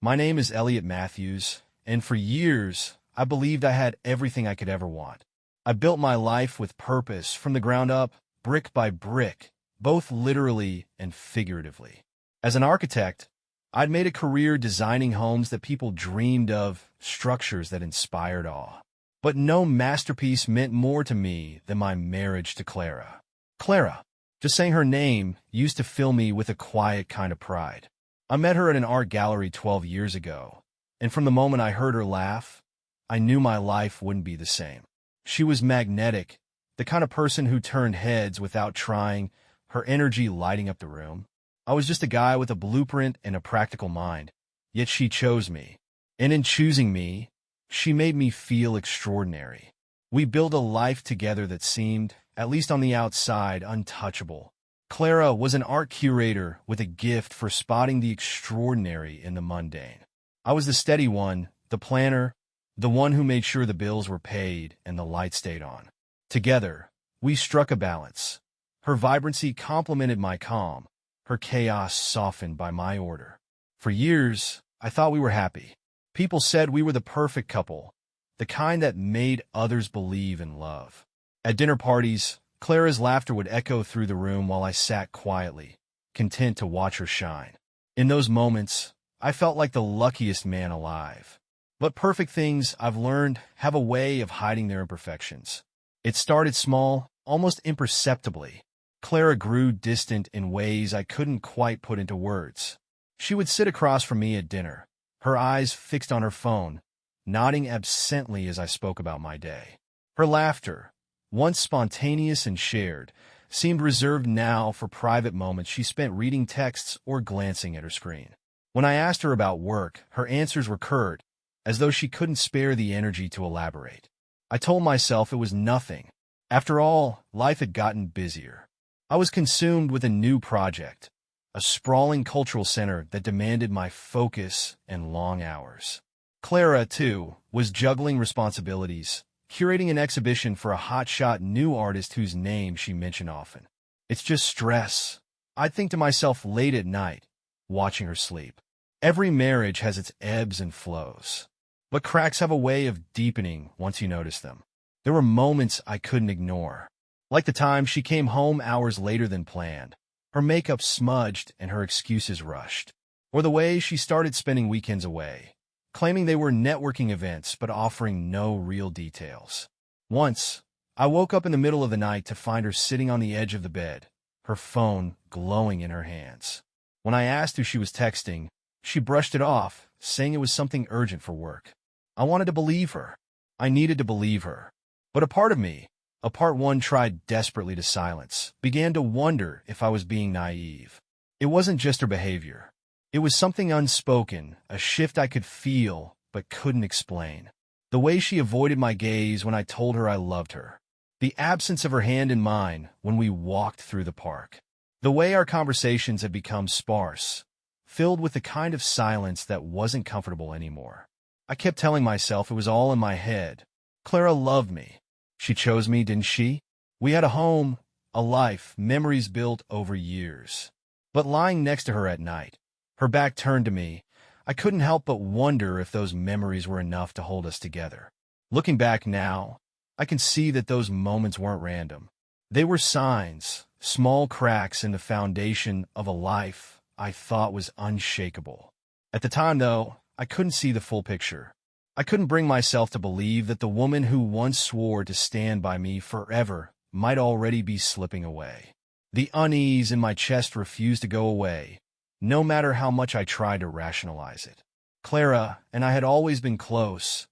My name is Elliot Matthews, and for years, I believed I had everything I could ever want. I built my life with purpose from the ground up, brick by brick, both literally and figuratively. As an architect, I'd made a career designing homes that people dreamed of, structures that inspired awe. But no masterpiece meant more to me than my marriage to Clara. Clara, just saying her name, used to fill me with a quiet kind of pride. I met her at an art gallery 12 years ago, and from the moment I heard her laugh, I knew my life wouldn't be the same. She was magnetic, the kind of person who turned heads without trying, her energy lighting up the room. I was just a guy with a blueprint and a practical mind, yet she chose me. And in choosing me, she made me feel extraordinary. We built a life together that seemed, at least on the outside, untouchable. Clara was an art curator with a gift for spotting the extraordinary in the mundane. I was the steady one, the planner, the one who made sure the bills were paid and the light stayed on. Together, we struck a balance. Her vibrancy complemented my calm, her chaos softened by my order. For years, I thought we were happy. People said we were the perfect couple, the kind that made others believe in love. At dinner parties, Clara's laughter would echo through the room while I sat quietly, content to watch her shine. In those moments, I felt like the luckiest man alive. But perfect things, I've learned, have a way of hiding their imperfections. It started small, almost imperceptibly. Clara grew distant in ways I couldn't quite put into words. She would sit across from me at dinner, her eyes fixed on her phone, nodding absently as I spoke about my day. Her laughter, once spontaneous and shared, seemed reserved now for private moments she spent reading texts or glancing at her screen. When I asked her about work, her answers were curt, as though she couldn't spare the energy to elaborate. I told myself it was nothing. After all, life had gotten busier. I was consumed with a new project, a sprawling cultural center that demanded my focus and long hours. Clara, too, was juggling responsibilities, curating an exhibition for a hotshot new artist whose name she mentioned often. It's just stress. I'd think to myself late at night, watching her sleep. Every marriage has its ebbs and flows, but cracks have a way of deepening once you notice them. There were moments I couldn't ignore, like the time she came home hours later than planned, her makeup smudged and her excuses rushed, or the way she started spending weekends away, claiming they were networking events but offering no real details. Once, I woke up in the middle of the night to find her sitting on the edge of the bed, her phone glowing in her hands. When I asked who she was texting, she brushed it off, saying it was something urgent for work. I wanted to believe her. I needed to believe her. But a part of me, a part one tried desperately to silence, began to wonder if I was being naive. It wasn't just her behavior. It was something unspoken, a shift I could feel but couldn't explain. The way she avoided my gaze when I told her I loved her. The absence of her hand in mine when we walked through the park. The way our conversations had become sparse, filled with the kind of silence that wasn't comfortable anymore. I kept telling myself it was all in my head. Clara loved me. She chose me, didn't she? We had a home, a life, memories built over years. But lying next to her at night, her back turned to me, I couldn't help but wonder if those memories were enough to hold us together. Looking back now, I can see that those moments weren't random. They were signs, small cracks in the foundation of a life I thought was unshakable. At the time, though, I couldn't see the full picture. I couldn't bring myself to believe that the woman who once swore to stand by me forever might already be slipping away. The unease in my chest refused to go away, no matter how much I tried to rationalize it. Clara and I had always been close.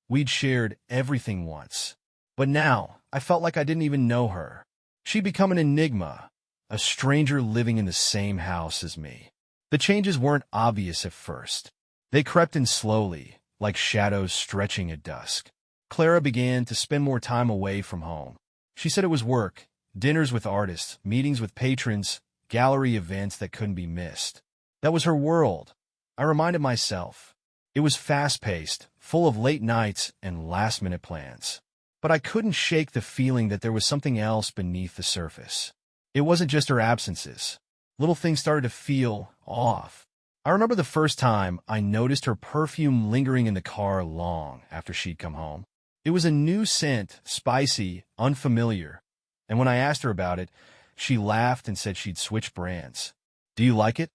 We'd shared everything once. But now, I felt like I didn't even know her. She'd become an enigma, a stranger living in the same house as me. The changes weren't obvious at first. They crept in slowly, like shadows stretching at dusk. Clara began to spend more time away from home. She said it was work, dinners with artists, meetings with patrons, gallery events that couldn't be missed. That was her world. I reminded myself. It was fast-paced, full of late nights and last-minute plans. But I couldn't shake the feeling that there was something else beneath the surface. It wasn't just her absences. Little things started to feel off. I remember the first time I noticed her perfume lingering in the car long after she'd come home. It was a new scent, spicy, unfamiliar, and when I asked her about it, she laughed and said she'd switched brands. "Do you like it?"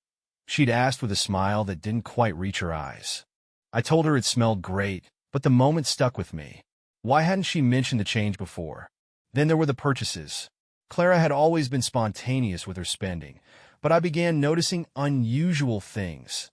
She'd asked with a smile that didn't quite reach her eyes. I told her it smelled great, but the moment stuck with me. Why hadn't she mentioned the change before? Then there were the purchases. Clara had always been spontaneous with her spending, but I began noticing unusual things.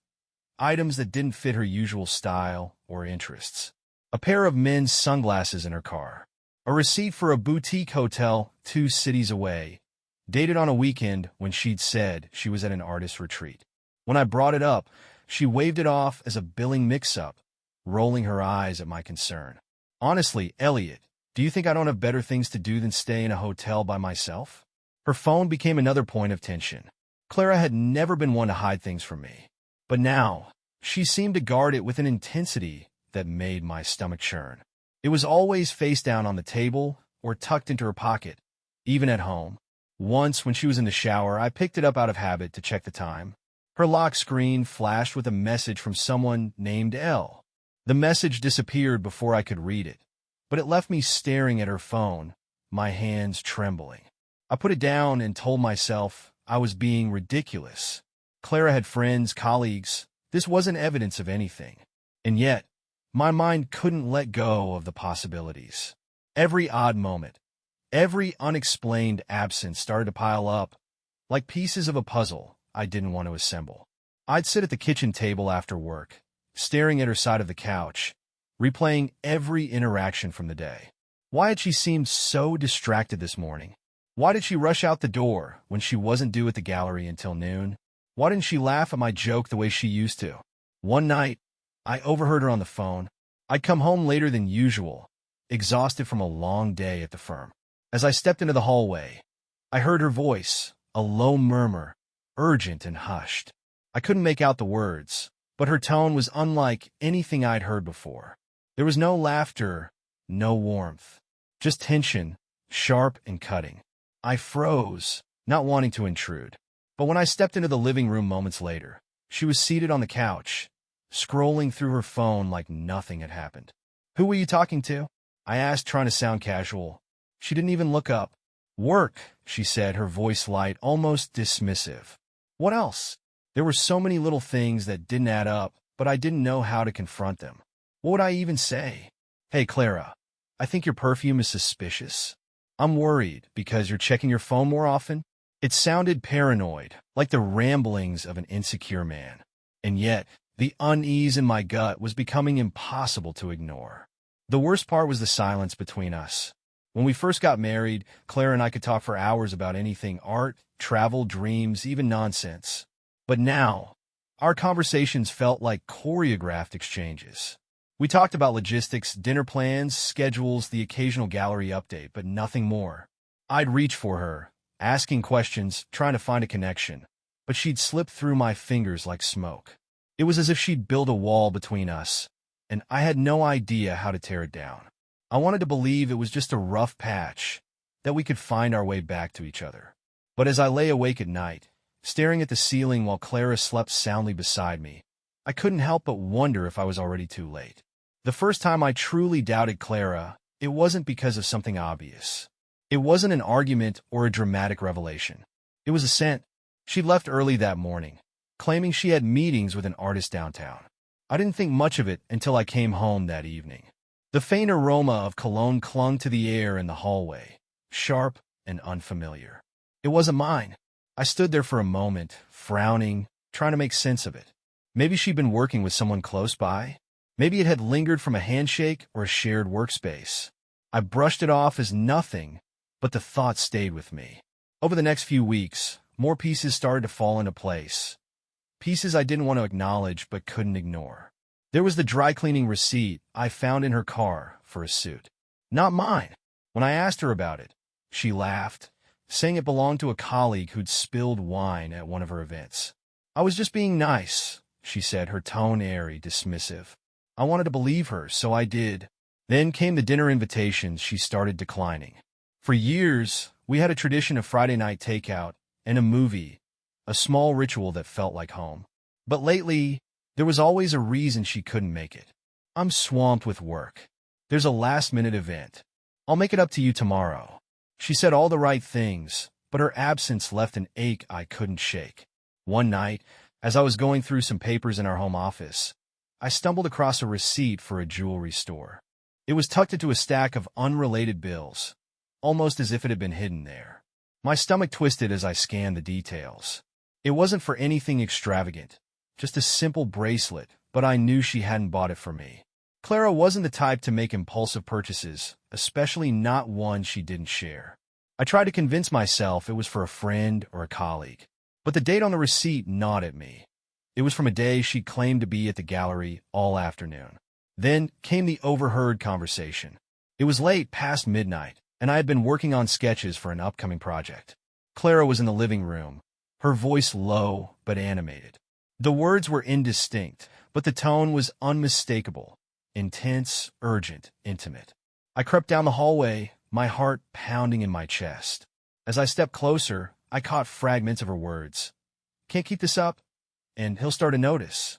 Items that didn't fit her usual style or interests. A pair of men's sunglasses in her car. A receipt for a boutique hotel 2 cities away, dated on a weekend when she'd said she was at an artist retreat. When I brought it up, she waved it off as a billing mix-up, rolling her eyes at my concern. "Honestly, Elliot, do you think I don't have better things to do than stay in a hotel by myself?" Her phone became another point of tension. Clara had never been one to hide things from me. But now, she seemed to guard it with an intensity that made my stomach churn. It was always face down on the table or tucked into her pocket, even at home. Once, when she was in the shower, I picked it up out of habit to check the time. Her lock screen flashed with a message from someone named L. The message disappeared before I could read it, but it left me staring at her phone, my hands trembling. I put it down and told myself I was being ridiculous. Clara had friends, colleagues. This wasn't evidence of anything. And yet, my mind couldn't let go of the possibilities. Every odd moment, every unexplained absence started to pile up, like pieces of a puzzle I didn't want to assemble. I'd sit at the kitchen table after work, staring at her side of the couch, replaying every interaction from the day. Why had she seemed so distracted this morning? Why did she rush out the door when she wasn't due at the gallery until noon? Why didn't she laugh at my joke the way she used to? One night, I overheard her on the phone. I'd come home later than usual, exhausted from a long day at the firm. As I stepped into the hallway, I heard her voice, a low murmur, urgent and hushed. I couldn't make out the words, but her tone was unlike anything I'd heard before. There was no laughter, no warmth, just tension, sharp and cutting. I froze, not wanting to intrude. But when I stepped into the living room moments later, she was seated on the couch, scrolling through her phone like nothing had happened. "Who were you talking to?" I asked, trying to sound casual. She didn't even look up. "Work," she said, her voice light, almost dismissive. What else? There were so many little things that didn't add up, but I didn't know how to confront them. What would I even say? "Hey, Clara, I think your perfume is suspicious. I'm worried because you're checking your phone more often." It sounded paranoid, like the ramblings of an insecure man. And yet, the unease in my gut was becoming impossible to ignore. The worst part was the silence between us. When we first got married, Clara and I could talk for hours about anything: art, travel, dreams, even nonsense. But now, our conversations felt like choreographed exchanges. We talked about logistics, dinner plans, schedules, the occasional gallery update, but nothing more. I'd reach for her, asking questions, trying to find a connection, but she'd slip through my fingers like smoke. It was as if she'd built a wall between us, and I had no idea how to tear it down. I wanted to believe it was just a rough patch, that we could find our way back to each other. But as I lay awake at night, staring at the ceiling while Clara slept soundly beside me, I couldn't help but wonder if I was already too late. The first time I truly doubted Clara, it wasn't because of something obvious. It wasn't an argument or a dramatic revelation. It was a scent. She'd left early that morning, claiming she had meetings with an artist downtown. I didn't think much of it until I came home that evening. The faint aroma of cologne clung to the air in the hallway, sharp and unfamiliar. It wasn't mine. I stood there for a moment, frowning, trying to make sense of it. Maybe she'd been working with someone close by. Maybe it had lingered from a handshake or a shared workspace. I brushed it off as nothing, but the thought stayed with me. Over the next few weeks, more pieces started to fall into place. Pieces I didn't want to acknowledge but couldn't ignore. There was the dry cleaning receipt I found in her car for a suit. Not mine. When I asked her about it, she laughed, saying it belonged to a colleague who'd spilled wine at one of her events. "I was just being nice," she said, her tone airy, dismissive. I wanted to believe her, so I did. Then came the dinner invitations she started declining. For years, we had a tradition of Friday night takeout and a movie, a small ritual that felt like home. But lately, there was always a reason she couldn't make it. I'm swamped with work. There's a last-minute event. I'll make it up to you tomorrow. She said all the right things, but her absence left an ache I couldn't shake. One night, as I was going through some papers in our home office, I stumbled across a receipt for a jewelry store. It was tucked into a stack of unrelated bills, almost as if it had been hidden there. My stomach twisted as I scanned the details. It wasn't for anything extravagant, just a simple bracelet, but I knew she hadn't bought it for me. Clara wasn't the type to make impulsive purchases, especially not one she didn't share. I tried to convince myself it was for a friend or a colleague, but the date on the receipt gnawed at me. It was from a day she claimed to be at the gallery all afternoon. Then came the overheard conversation. It was late past midnight, and I had been working on sketches for an upcoming project. Clara was in the living room, her voice low but animated. The words were indistinct, but the tone was unmistakable, intense, urgent, intimate. I crept down the hallway, my heart pounding in my chest. As I stepped closer, I caught fragments of her words. "Can't keep this up, and he'll start to notice."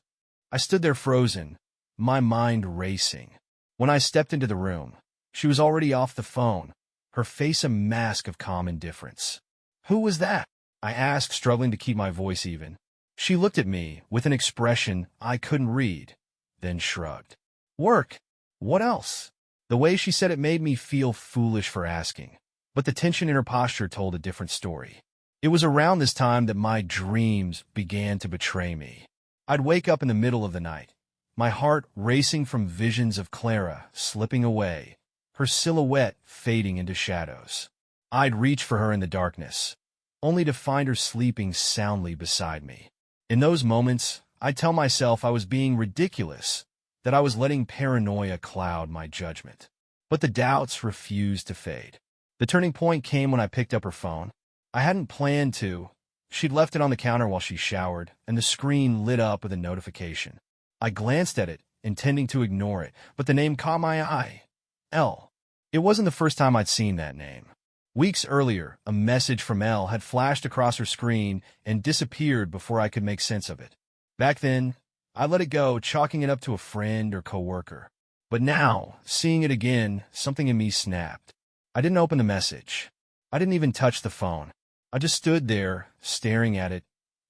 I stood there frozen, my mind racing. When I stepped into the room, she was already off the phone, her face a mask of calm indifference. "Who was that?" I asked, struggling to keep my voice even. She looked at me with an expression I couldn't read, then shrugged. "Work. What else?" The way she said it made me feel foolish for asking, but the tension in her posture told a different story. It was around this time that my dreams began to betray me. I'd wake up in the middle of the night, my heart racing from visions of Clara slipping away, her silhouette fading into shadows. I'd reach for her in the darkness, only to find her sleeping soundly beside me. In those moments, I'd tell myself I was being ridiculous, that I was letting paranoia cloud my judgment. But the doubts refused to fade. The turning point came when I picked up her phone. I hadn't planned to. She'd left it on the counter while she showered, and the screen lit up with a notification. I glanced at it, intending to ignore it, but the name caught my eye. Elle. It wasn't the first time I'd seen that name. Weeks earlier, a message from Elle had flashed across her screen and disappeared before I could make sense of it. Back then, I let it go, chalking it up to a friend or coworker. But now, seeing it again, something in me snapped. I didn't open the message. I didn't even touch the phone. I just stood there, staring at it,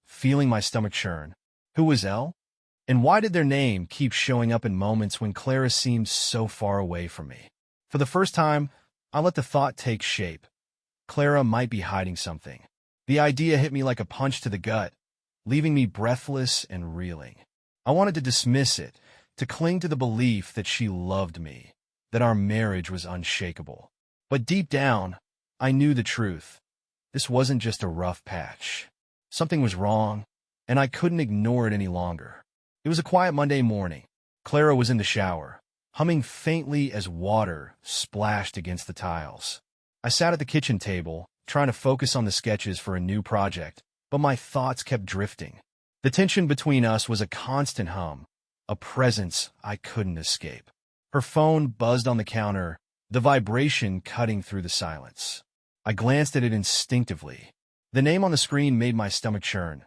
feeling my stomach churn. Who was Elle? And why did their name keep showing up in moments when Clara seemed so far away from me? For the first time, I let the thought take shape. Clara might be hiding something. The idea hit me like a punch to the gut, leaving me breathless and reeling. I wanted to dismiss it, to cling to the belief that she loved me, that our marriage was unshakable. But deep down, I knew the truth. This wasn't just a rough patch. Something was wrong, and I couldn't ignore it any longer. It was a quiet Monday morning. Clara was in the shower, humming faintly as water splashed against the tiles. I sat at the kitchen table, trying to focus on the sketches for a new project, but my thoughts kept drifting. The tension between us was a constant hum, a presence I couldn't escape. Her phone buzzed on the counter, the vibration cutting through the silence. I glanced at it instinctively. The name on the screen made my stomach churn.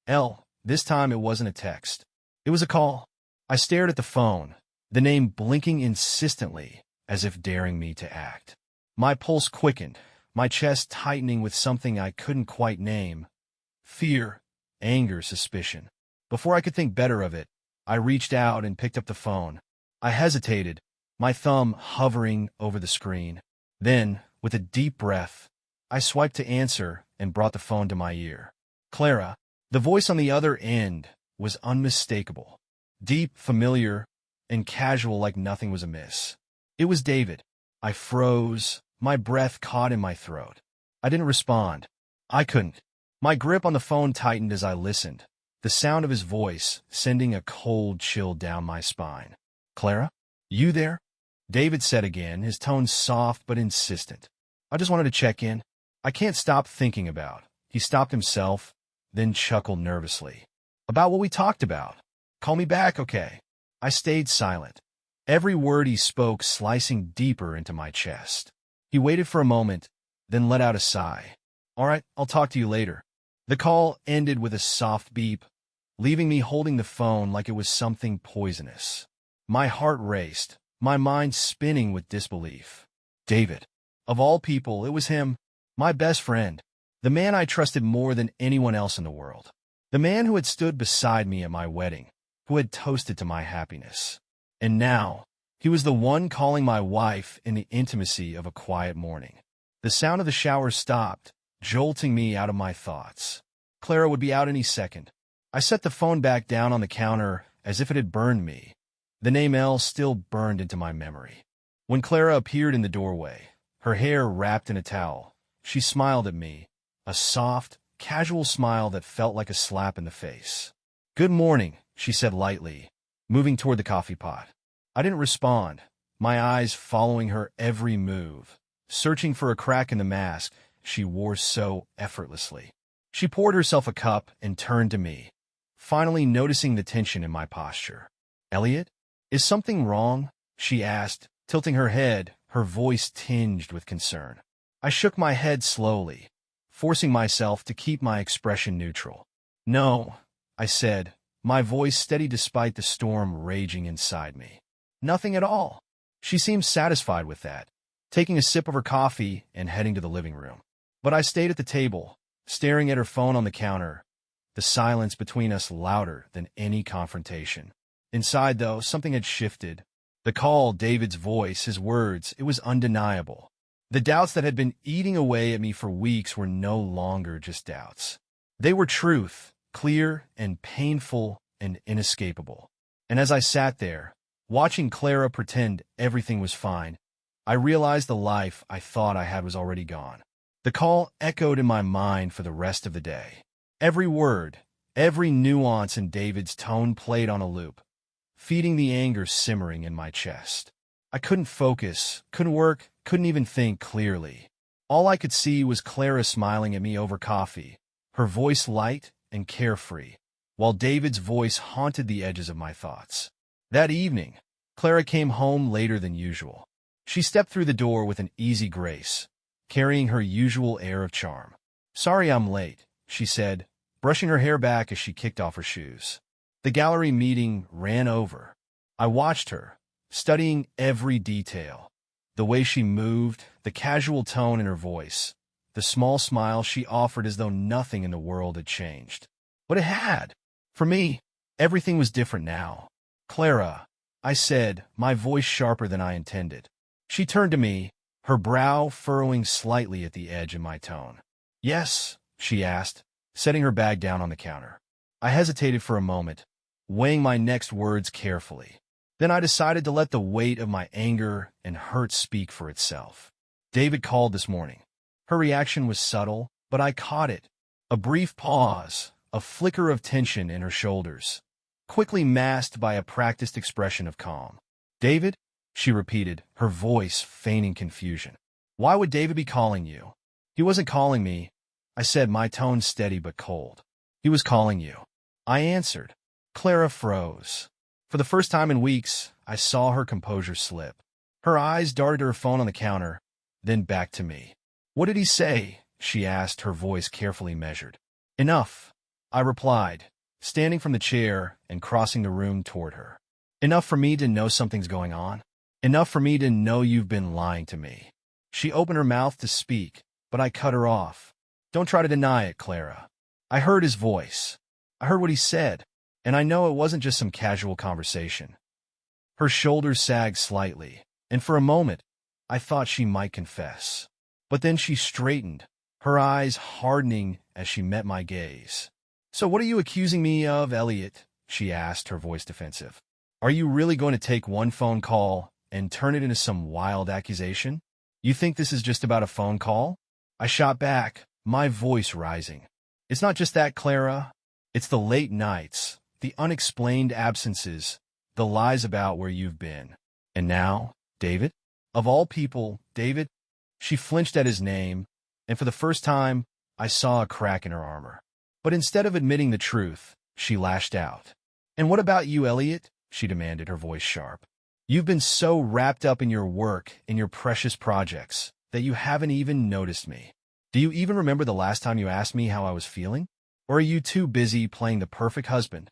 Elle. This time it wasn't a text. It was a call. I stared at the phone, the name blinking insistently, as if daring me to act. My pulse quickened, my chest tightening with something I couldn't quite name. Fear, anger, suspicion. Before I could think better of it, I reached out and picked up the phone. I hesitated, my thumb hovering over the screen. Then, with a deep breath, I swiped to answer and brought the phone to my ear. Clara. The voice on the other end was unmistakable, deep, familiar, and casual like nothing was amiss. It was David. I froze, my breath caught in my throat. I didn't respond. I couldn't. My grip on the phone tightened as I listened, the sound of his voice sending a cold chill down my spine. "Clara? You there?" David said again, his tone soft but insistent. "I just wanted to check in. I can't stop thinking about." He stopped himself, then chuckled nervously. "About what we talked about. Call me back, okay?" I stayed silent, every word he spoke slicing deeper into my chest. He waited for a moment, then let out a sigh. "All right, I'll talk to you later." The call ended with a soft beep, leaving me holding the phone like it was something poisonous. My heart raced, my mind spinning with disbelief. David. Of all people, it was him, my best friend, the man I trusted more than anyone else in the world, the man who had stood beside me at my wedding, who had toasted to my happiness. And now, he was the one calling my wife in the intimacy of a quiet morning. The sound of the shower stopped, jolting me out of my thoughts. Clara would be out any second. I set the phone back down on the counter as if it had burned me. The name Elle still burned into my memory. When Clara appeared in the doorway, her hair wrapped in a towel, she smiled at me, a soft, casual smile that felt like a slap in the face. "Good morning," she said lightly, moving toward the coffee pot. I didn't respond, my eyes following her every move, searching for a crack in the mask she wore so effortlessly. She poured herself a cup and turned to me, finally noticing the tension in my posture. "Elliot, is something wrong?" she asked, tilting her head, her voice tinged with concern. I shook my head slowly, forcing myself to keep my expression neutral. "No," I said, my voice steady despite the storm raging inside me. "Nothing at all." She seemed satisfied with that, taking a sip of her coffee and heading to the living room. But I stayed at the table, staring at her phone on the counter, the silence between us louder than any confrontation. Inside, though, something had shifted. The call, David's voice, his words, it was undeniable. The doubts that had been eating away at me for weeks were no longer just doubts. They were truth, clear and painful and inescapable. And as I sat there, watching Clara pretend everything was fine, I realized the life I thought I had was already gone. The call echoed in my mind for the rest of the day. Every word, every nuance in David's tone played on a loop, feeding the anger simmering in my chest. I couldn't focus, couldn't work, couldn't even think clearly. All I could see was Clara smiling at me over coffee, her voice light and carefree, while David's voice haunted the edges of my thoughts. That evening, Clara came home later than usual. She stepped through the door with an easy grace, carrying her usual air of charm. "Sorry I'm late," she said, brushing her hair back as she kicked off her shoes. The gallery meeting ran over. I watched her, studying every detail. The way she moved, the casual tone in her voice, the small smile she offered as though nothing in the world had changed. But it had. For me, everything was different now. "Clara," I said, my voice sharper than I intended. She turned to me, her brow furrowing slightly at the edge in my tone. "Yes?" she asked, setting her bag down on the counter. I hesitated for a moment, weighing my next words carefully. Then I decided to let the weight of my anger and hurt speak for itself. "David called this morning." Her reaction was subtle, but I caught it. A brief pause, a flicker of tension in her shoulders, quickly masked by a practiced expression of calm. "David?" she repeated, her voice feigning confusion. "Why would David be calling you?" "He wasn't calling me," I said, my tone steady but cold. "He was calling you," I answered. Clara froze. For the first time in weeks, I saw her composure slip. Her eyes darted to her phone on the counter, then back to me. "What did he say?" she asked, her voice carefully measured. "Enough," I replied, standing from the chair and crossing the room toward her. "Enough for me to know something's going on. Enough for me to know you've been lying to me." She opened her mouth to speak, but I cut her off. "Don't try to deny it, Clara." I heard his voice. I heard what he said, and I know it wasn't just some casual conversation. Her shoulders sagged slightly, and for a moment, I thought she might confess. But then she straightened, her eyes hardening as she met my gaze. "So what are you accusing me of, Elliot?" she asked, her voice defensive. "Are you really going to take one phone call and turn it into some wild accusation? You think this is just about a phone call?" I shot back, my voice rising. "It's not just that, Clara. It's the late nights, the unexplained absences, the lies about where you've been. And now, David? Of all people, David?" She flinched at his name, and for the first time, I saw a crack in her armor. But instead of admitting the truth, she lashed out. "And what about you, Elliot?" she demanded, her voice sharp. "You've been so wrapped up in your work, in your precious projects, that you haven't even noticed me. Do you even remember the last time you asked me how I was feeling? Or are you too busy playing the perfect husband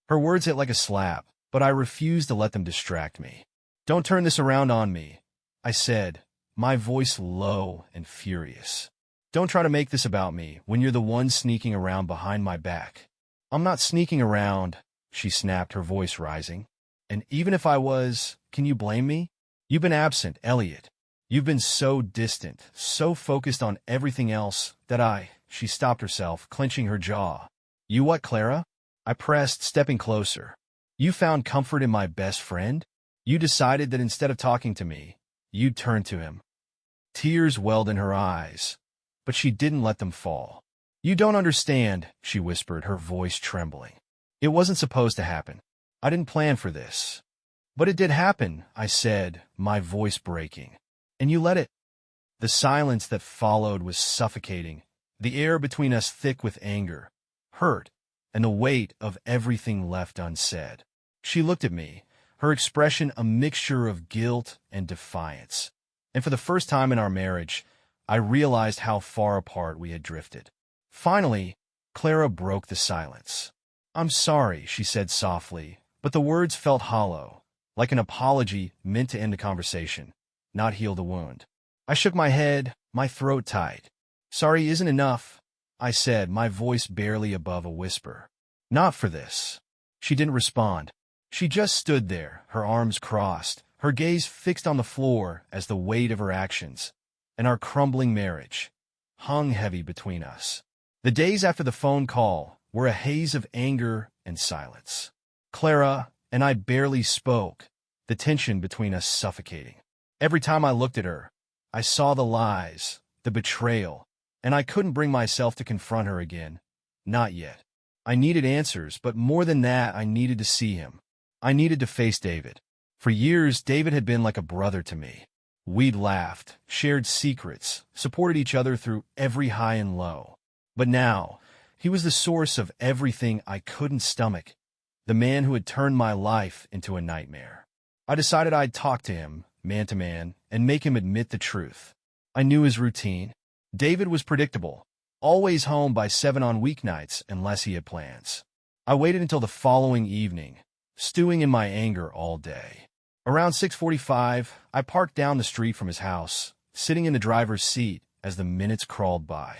Her words hit like a slap, but I refused to let them distract me. "Don't turn this around on me," I said, my voice low and furious. "Don't try to make this about me when you're the one sneaking around behind my back." "I'm not sneaking around," she snapped, her voice rising. "And even if I was, can you blame me? You've been absent, Elliot. You've been so distant, so focused on everything else that She stopped herself, clenching her jaw. "You what, Clara?" I pressed, stepping closer. "You found comfort in my best friend? You decided that instead of talking to me, you'd turn to him." Tears welled in her eyes, but she didn't let them fall. "You don't understand," she whispered, her voice trembling. "It wasn't supposed to happen. I didn't plan for this." "But it did happen," I said, my voice breaking. "And you let it." The silence that followed was suffocating, the air between us thick with anger, hurt, and the weight of everything left unsaid. She looked at me, her expression a mixture of guilt and defiance. And for the first time in our marriage, I realized how far apart we had drifted. Finally, Clara broke the silence. "I'm sorry," she said softly, but the words felt hollow, like an apology meant to end the conversation, not heal the wound. I shook my head, my throat tight. "Sorry isn't enough," I said, my voice barely above a whisper. "Not for this." She didn't respond. She just stood there, her arms crossed, her gaze fixed on the floor as the weight of her actions, and our crumbling marriage, hung heavy between us. The days after the phone call were a haze of anger and silence. Clara and I barely spoke, the tension between us suffocating. Every time I looked at her, I saw the lies, the betrayal, and I couldn't bring myself to confront her again. Not yet. I needed answers, but more than that, I needed to see him. I needed to face David. For years, David had been like a brother to me. We'd laughed, shared secrets, supported each other through every high and low. But now, he was the source of everything I couldn't stomach, the man who had turned my life into a nightmare. I decided I'd talk to him, man to man, and make him admit the truth. I knew his routine. David was predictable, always home by 7 on weeknights unless he had plans. I waited until the following evening, stewing in my anger all day. Around 6:45, I parked down the street from his house, sitting in the driver's seat as the minutes crawled by.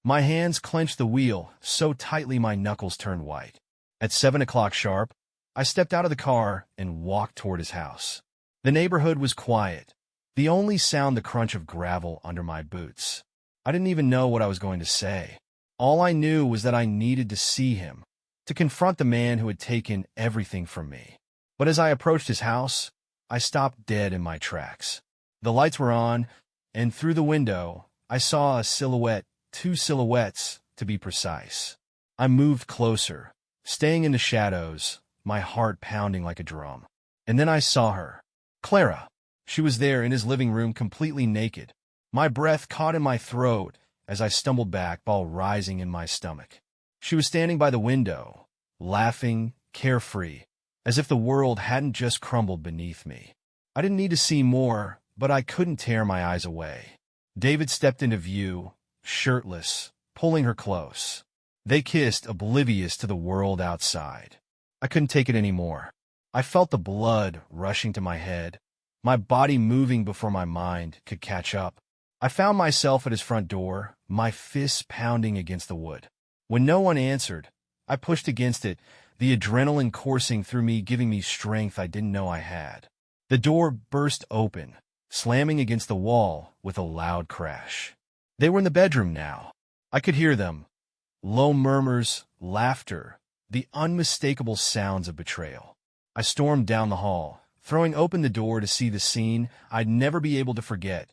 My hands clenched the wheel so tightly my knuckles turned white. At 7 o'clock sharp, I stepped out of the car and walked toward his house. The neighborhood was quiet, the only sound the crunch of gravel under my boots. I didn't even know what I was going to say. All I knew was that I needed to see him, to confront the man who had taken everything from me. But as I approached his house, I stopped dead in my tracks. The lights were on, and through the window, I saw a silhouette, 2 silhouettes, to be precise. I moved closer, staying in the shadows, my heart pounding like a drum. And then I saw her. Clara. She was there in his living room, completely naked. My breath caught in my throat as I stumbled back, ball rising in my stomach. She was standing by the window, laughing, carefree, as if the world hadn't just crumbled beneath me. I didn't need to see more, but I couldn't tear my eyes away. David stepped into view, shirtless, pulling her close. They kissed, oblivious to the world outside. I couldn't take it anymore. I felt the blood rushing to my head, my body moving before my mind could catch up. I found myself at his front door, my fists pounding against the wood. When no one answered, I pushed against it, the adrenaline coursing through me, giving me strength I didn't know I had. The door burst open, slamming against the wall with a loud crash. They were in the bedroom now. I could hear them. Low murmurs, laughter, the unmistakable sounds of betrayal. I stormed down the hall, throwing open the door to see the scene I'd never be able to forget.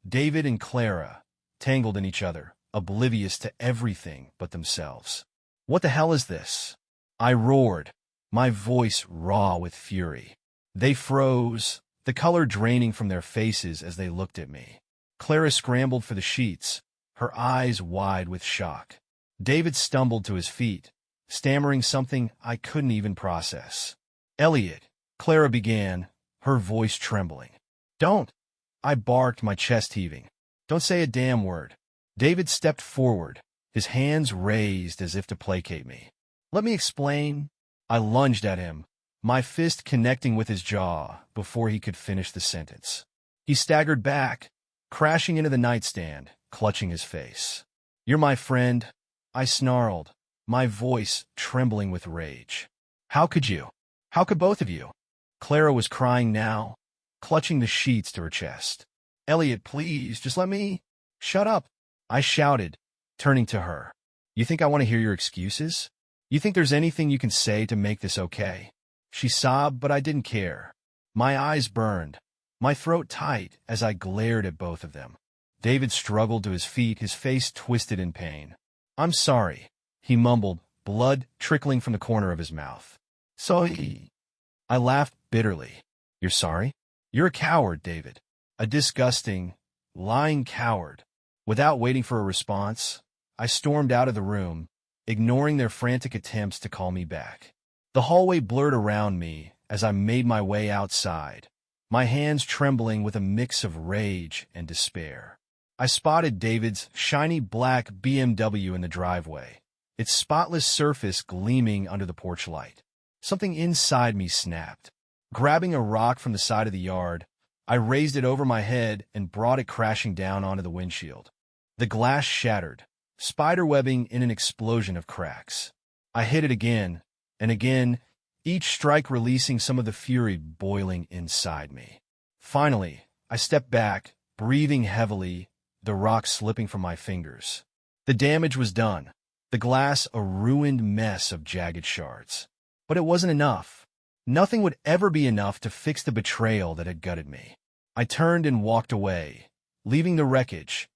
David and Clara, tangled in each other, oblivious to everything but themselves. What the hell is this? I roared, my voice raw with fury. They froze, the color draining from their faces as they looked at me. Clara scrambled for the sheets, her eyes wide with shock. David stumbled to his feet, stammering something I couldn't even process. "Elliot," Clara began, her voice trembling. "Don't," I barked, my chest heaving. "Don't say a damn word." David stepped forward, his hands raised as if to placate me. "Let me explain." I lunged at him, my fist connecting with his jaw before he could finish the sentence. He staggered back, crashing into the nightstand, clutching his face. "You're my friend," I snarled, my voice trembling with rage. "How could you? How could both of you?" Clara was crying now, clutching the sheets to her chest. "Elliot, please, just let me—" "Shut up," I shouted, turning to her. "You think I want to hear your excuses? You think there's anything you can say to make this okay?" She sobbed, but I didn't care. My eyes burned, my throat tight as I glared at both of them. David struggled to his feet, his face twisted in pain. "I'm sorry," he mumbled, blood trickling from the corner of his mouth. "Sorry." I laughed bitterly. "You're sorry? You're a coward, David. A disgusting, lying coward." Without waiting for a response, I stormed out of the room, ignoring their frantic attempts to call me back. The hallway blurred around me as I made my way outside, my hands trembling with a mix of rage and despair. I spotted David's shiny black BMW in the driveway, its spotless surface gleaming under the porch light. Something inside me snapped. Grabbing a rock from the side of the yard, I raised it over my head and brought it crashing down onto the windshield. The glass shattered, spiderwebbing in an explosion of cracks. I hit it again and again, each strike releasing some of the fury boiling inside me. Finally, I stepped back, breathing heavily, the rock slipping from my fingers. The damage was done, the glass a ruined mess of jagged shards. But it wasn't enough. Nothing would ever be enough to fix the betrayal that had gutted me. I turned and walked away, leaving the wreckage,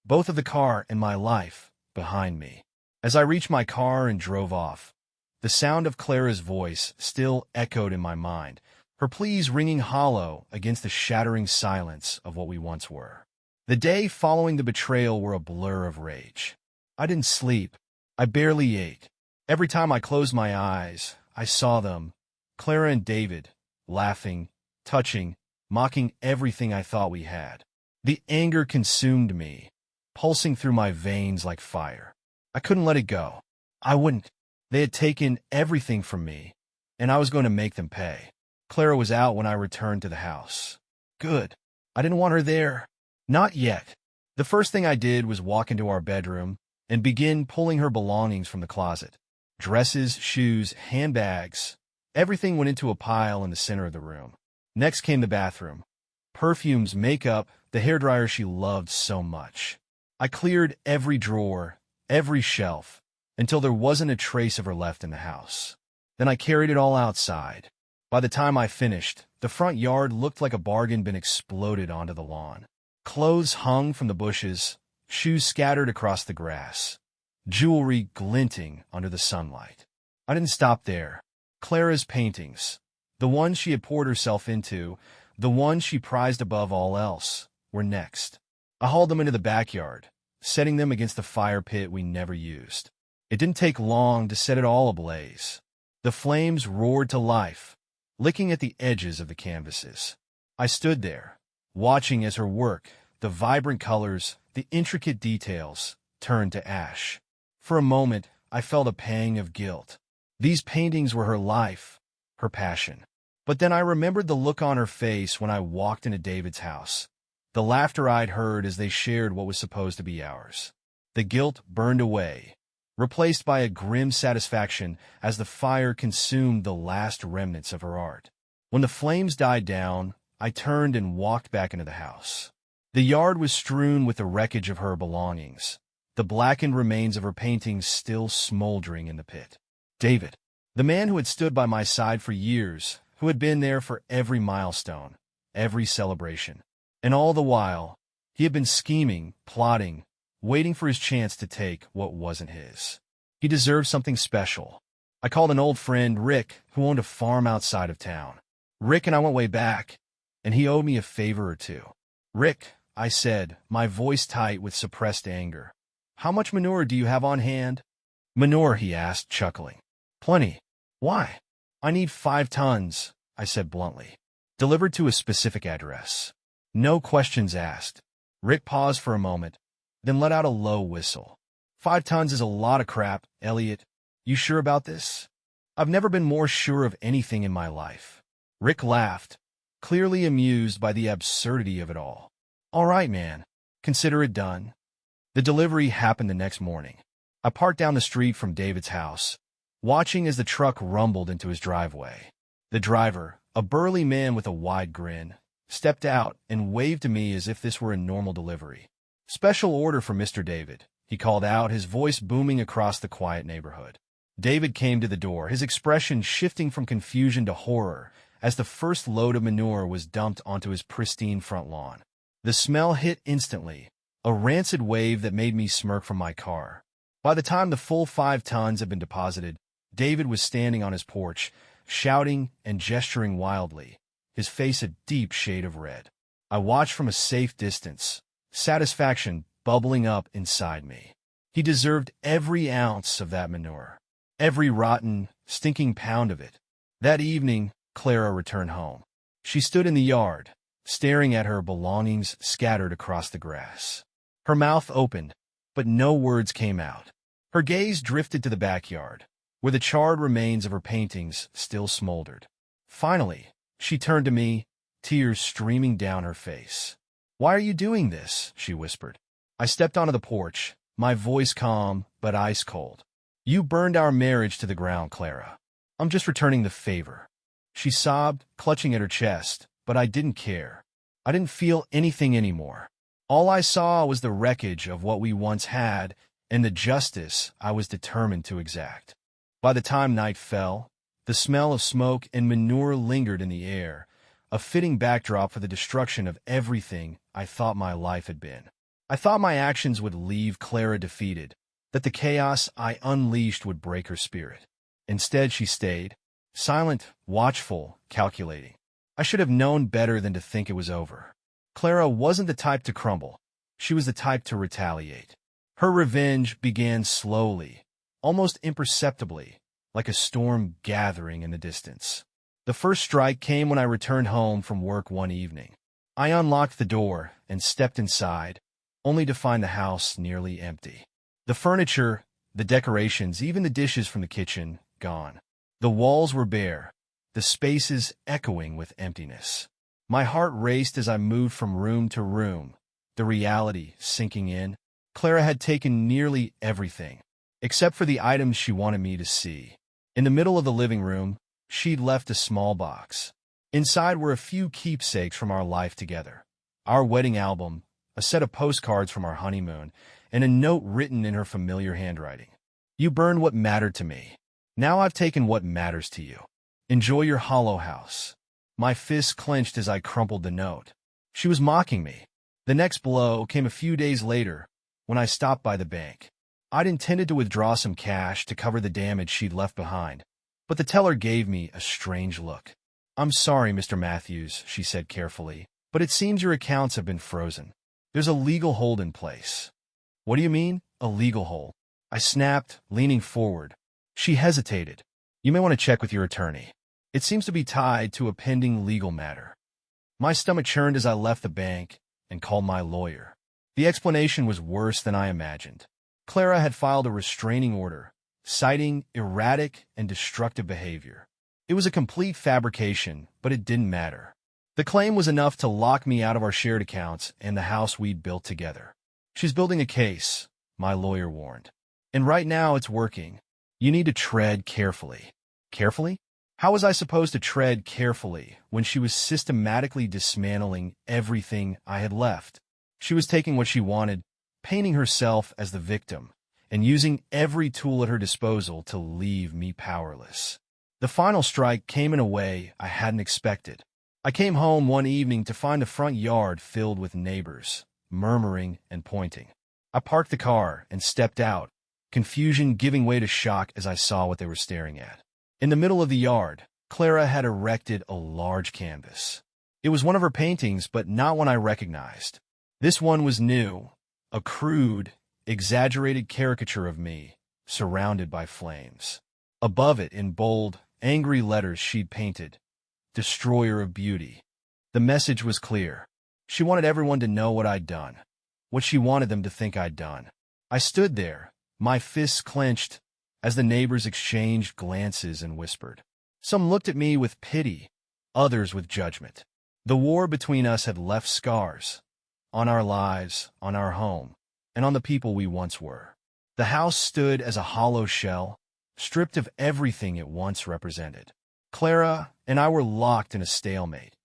both of the car and my life, behind me. As I reached my car and drove off, the sound of Clara's voice still echoed in my mind, her pleas ringing hollow against the shattering silence of what we once were. The day following the betrayal were a blur of rage. I didn't sleep. I barely ate. Every time I closed my eyes, I saw them, Clara and David, laughing, touching, mocking everything I thought we had. The anger consumed me, pulsing through my veins like fire. I couldn't let it go. I wouldn't. They had taken everything from me, and I was going to make them pay. Clara was out when I returned to the house. Good. I didn't want her there. Not yet. The first thing I did was walk into our bedroom and begin pulling her belongings from the closet. Dresses, shoes, handbags, everything went into a pile in the center of the room. Next came the bathroom. Perfumes, makeup, the hairdryer she loved so much. I cleared every drawer, every shelf, until there wasn't a trace of her left in the house. Then I carried it all outside. By the time I finished, the front yard looked like a bargain bin exploded onto the lawn. Clothes hung from the bushes, shoes scattered across the grass, jewelry glinting under the sunlight. I didn't stop there. Clara's paintings, the ones she had poured herself into, the ones she prized above all else, were next. I hauled them into the backyard, setting them against the fire pit we never used. It didn't take long to set it all ablaze. The flames roared to life, licking at the edges of the canvases. I stood there, watching as her work, the vibrant colors, the intricate details, turned to ash. For a moment, I felt a pang of guilt. These paintings were her life, her passion. But then I remembered the look on her face when I walked into David's house, the laughter I'd heard as they shared what was supposed to be ours. The guilt burned away, replaced by a grim satisfaction as the fire consumed the last remnants of her art. When the flames died down, I turned and walked back into the house. The yard was strewn with the wreckage of her belongings, the blackened remains of her paintings still smoldering in the pit. David, the man who had stood by my side for years, who had been there for every milestone, every celebration. And all the while, he had been scheming, plotting, waiting for his chance to take what wasn't his. He deserved something special. I called an old friend, Rick, who owned a farm outside of town. Rick and I went way back, and he owed me a favor or two. "Rick," I said, my voice tight with suppressed anger, "how much manure do you have on hand?" "Manure?" he asked, chuckling. "Plenty. Why?" "I need 5 tons, I said bluntly. "Delivered to a specific address. No questions asked." Rick paused for a moment, then let out a low whistle. 5 tons is a lot of crap, Elliot. You sure about this?" I've never been more sure of anything in my life. Rick laughed, clearly amused by the absurdity of it all. All right, man. Consider it done. The delivery happened the next morning. I parked down the street from David's house, watching as the truck rumbled into his driveway. The driver, a burly man with a wide grin, stepped out and waved to me as if this were a normal delivery. Special order for Mr. David, he called out, his voice booming across the quiet neighborhood. David came to the door, his expression shifting from confusion to horror as the first load of manure was dumped onto his pristine front lawn. The smell hit instantly, a rancid wave that made me smirk from my car. By the time the full 5 tons had been deposited, David was standing on his porch, shouting and gesturing wildly, his face a deep shade of red. I watched from a safe distance, satisfaction bubbling up inside me. He deserved every ounce of that manure, every rotten, stinking pound of it. That evening, Clara returned home. She stood in the yard, staring at her belongings scattered across the grass. Her mouth opened, but no words came out. Her gaze drifted to the backyard, where the charred remains of her paintings still smoldered. Finally, she turned to me, tears streaming down her face. "Why are you doing this?" she whispered. I stepped onto the porch, my voice calm but ice cold. "You burned our marriage to the ground, Clara. I'm just returning the favor." She sobbed, clutching at her chest, but I didn't care. I didn't feel anything anymore. All I saw was the wreckage of what we once had and the justice I was determined to exact. By the time night fell, the smell of smoke and manure lingered in the air, a fitting backdrop for the destruction of everything I thought my life had been. I thought my actions would leave Clara defeated, that the chaos I unleashed would break her spirit. Instead, she stayed, silent, watchful, calculating. I should have known better than to think it was over. Clara wasn't the type to crumble. She was the type to retaliate. Her revenge began slowly, almost imperceptibly, like a storm gathering in the distance. The first strike came when I returned home from work one evening. I unlocked the door and stepped inside, only to find the house nearly empty. The furniture, the decorations, even the dishes from the kitchen, gone. The walls were bare, the spaces echoing with emptiness. My heart raced as I moved from room to room, the reality sinking in. Clara had taken nearly everything, except for the items she wanted me to see. In the middle of the living room, she'd left a small box. Inside were a few keepsakes from our life together. Our wedding album, a set of postcards from our honeymoon, and a note written in her familiar handwriting. "You burned what mattered to me. Now I've taken what matters to you. Enjoy your hollow house." My fists clenched as I crumpled the note. She was mocking me. The next blow came a few days later, when I stopped by the bank. I'd intended to withdraw some cash to cover the damage she'd left behind, but the teller gave me a strange look. "I'm sorry, Mr. Matthews," she said carefully, "but it seems your accounts have been frozen. There's a legal hold in place." "What do you mean, a legal hold?" I snapped, leaning forward. She hesitated. "You may want to check with your attorney. It seems to be tied to a pending legal matter." My stomach churned as I left the bank and called my lawyer. The explanation was worse than I imagined. Clara had filed a restraining order, citing erratic and destructive behavior. It was a complete fabrication, but it didn't matter. The claim was enough to lock me out of our shared accounts and the house we'd built together. "She's building a case," my lawyer warned. "And right now it's working. You need to tread carefully." Carefully? How was I supposed to tread carefully when she was systematically dismantling everything I had left? She was taking what she wanted, painting herself as the victim, and using every tool at her disposal to leave me powerless. The final strike came in a way I hadn't expected. I came home one evening to find the front yard filled with neighbors, murmuring and pointing. I parked the car and stepped out, confusion giving way to shock as I saw what they were staring at. In the middle of the yard, Clara had erected a large canvas. It was one of her paintings, but not one I recognized. This one was new, a crude, exaggerated caricature of me, surrounded by flames. Above it, in bold, angry letters, she'd painted, "Destroyer of Beauty." The message was clear. She wanted everyone to know what I'd done, what she wanted them to think I'd done. I stood there, my fists clenched, as the neighbors exchanged glances and whispered. Some looked at me with pity, others with judgment. The war between us had left scars on our lives, on our home, and on the people we once were. The house stood as a hollow shell, stripped of everything it once represented. Clara and I were locked in a stalemate.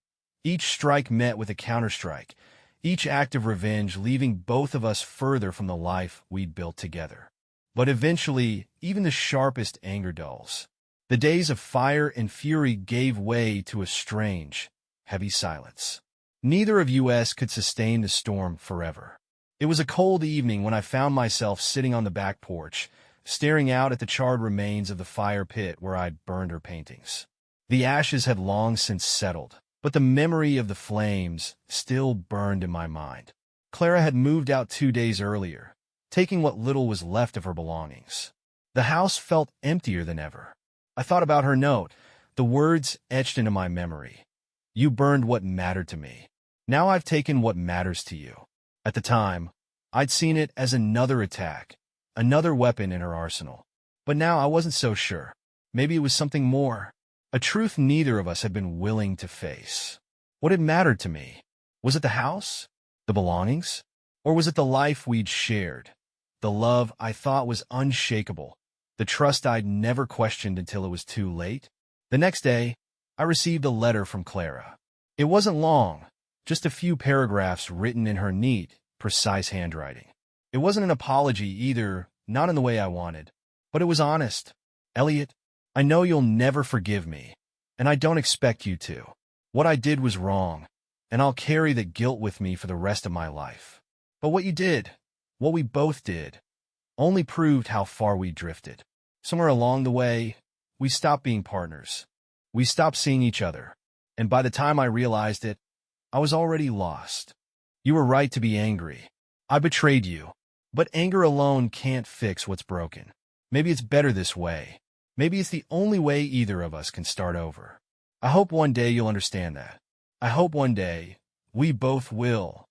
Each strike met with a counterstrike, each act of revenge leaving both of us further from the life we'd built together. But eventually, even the sharpest anger dulls. The days of fire and fury gave way to a strange, heavy silence. Neither of us could sustain the storm forever. It was a cold evening when I found myself sitting on the back porch, staring out at the charred remains of the fire pit where I'd burned her paintings. The ashes had long since settled, but the memory of the flames still burned in my mind. Clara had moved out 2 days earlier, taking what little was left of her belongings. The house felt emptier than ever. I thought about her note, the words etched into my memory. You burned what mattered to me. Now I've taken what matters to you. At the time, I'd seen it as another attack, another weapon in her arsenal. But now I wasn't so sure. Maybe it was something more, a truth neither of us had been willing to face. What had mattered to me? Was it the house? The belongings? Or was it the life we'd shared? The love I thought was unshakable? The trust I'd never questioned until it was too late? The next day, I received a letter from Clara. It wasn't long, just a few paragraphs written in her neat, precise handwriting. It wasn't an apology either, not in the way I wanted, but it was honest. Elliot, I know you'll never forgive me, and I don't expect you to. What I did was wrong, and I'll carry the guilt with me for the rest of my life. But what you did, what we both did, only proved how far we drifted. Somewhere along the way, we stopped being partners. We stopped seeing each other, and by the time I realized it, I was already lost. You were right to be angry. I betrayed you, but anger alone can't fix what's broken. Maybe it's better this way. Maybe it's the only way either of us can start over. I hope one day you'll understand that. I hope one day we both will.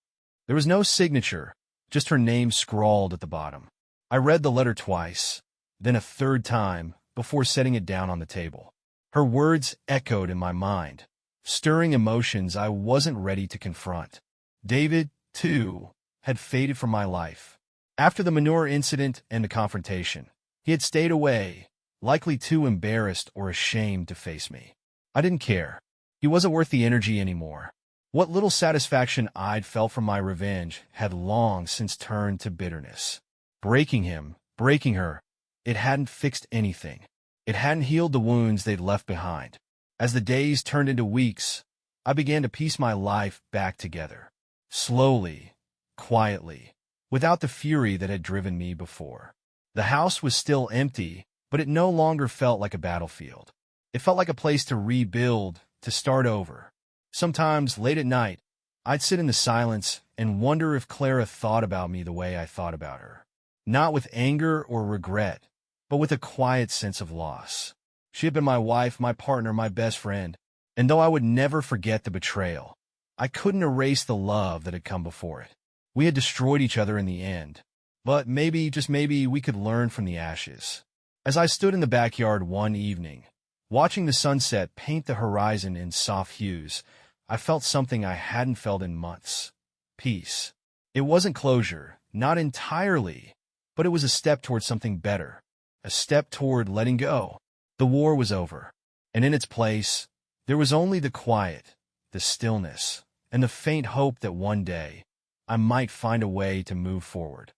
There was no signature, just her name scrawled at the bottom. I read the letter twice, then a third time, before setting it down on the table. Her words echoed in my mind, stirring emotions I wasn't ready to confront. David, too, had faded from my life. After the manure incident and the confrontation, he had stayed away, likely too embarrassed or ashamed to face me. I didn't care. He wasn't worth the energy anymore. What little satisfaction I'd felt from my revenge had long since turned to bitterness. Breaking him, breaking her, it hadn't fixed anything. It hadn't healed the wounds they'd left behind. As the days turned into weeks, I began to piece my life back together. Slowly, quietly, without the fury that had driven me before. The house was still empty, but it no longer felt like a battlefield. It felt like a place to rebuild, to start over. Sometimes, late at night, I'd sit in the silence and wonder if Clara thought about me the way I thought about her. Not with anger or regret, but with a quiet sense of loss. She had been my wife, my partner, my best friend, and though I would never forget the betrayal, I couldn't erase the love that had come before it. We had destroyed each other in the end, but maybe, just maybe, we could learn from the ashes. As I stood in the backyard one evening, watching the sunset paint the horizon in soft hues, I felt something I hadn't felt in months. Peace. It wasn't closure, not entirely, but it was a step toward something better, a step toward letting go. The war was over, and in its place, there was only the quiet, the stillness, and the faint hope that one day I might find a way to move forward.